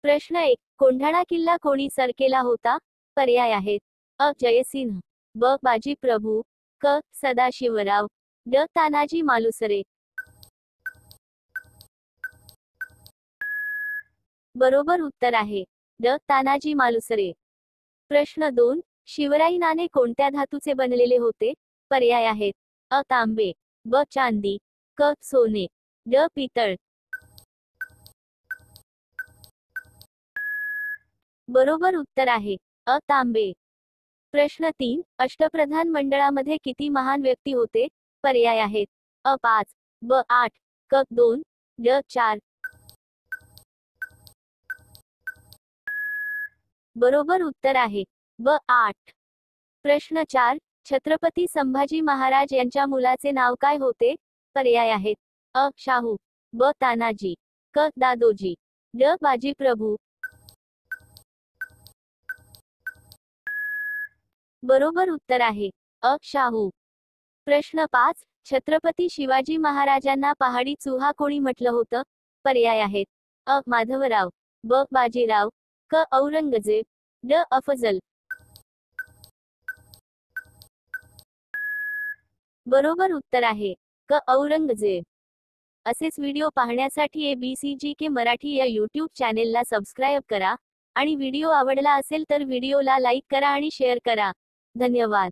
प्रश्न 1. कोंढाणा किल्ला कोणी सर केला होता? पर्याय आहेत. अ. जयसिंह, ब. बाजी प्रभू, क. सदाशिवराव, ड. तानाजी मालुसरे. बरोबर उत्तर आहे ड. तानाजी मालुसरे. प्रश्न 2. शिवराई नाणे कोणत्या धातूचे बनलेले होते? पर्याय आहेत. अ. तांबे, ब. चांदी, क. सोने, ड. पितळ. बरोबर उत्तर आहे अ. तांबे. प्रश्न 3. अष्टप्रधान मंडळामध्ये किती महान व्यक्ती होते? पर्याय आहेत. अ. 5, ब. 8, क. 2, ड. 4. बरोबर उत्तर आहे ब. 8. प्रश्न 4. छत्रपती संभाजी महाराज यांच्या मुलाचे नाव काय होते? पर्याय आहेत. अ. शाहू, ब. तानाजी, क. दादोजी, ड. बाजीप्रभू. बरोबर उत्तर आहे अ. शाहू. प्रश्न 5. छत्रपती शिवाजी महाराजांना पहाडी चुहा कोणी म्हटलं होतं? पर्याय आहेत. अ. माधवराव, ब. बाजीराव, क. औरंगजेब, ड. अफजल. बरोबर उत्तर आहे क. औरंगजेब. असेच व्हिडिओ पाहण्यासाठी ABCGK मराठी या यूट्यूब चॅनेलला सबस्क्राईब करा आणि व्हिडिओ आवडला असेल तर व्हिडिओला लाईक करा आणि शेअर करा. धन्यवाद.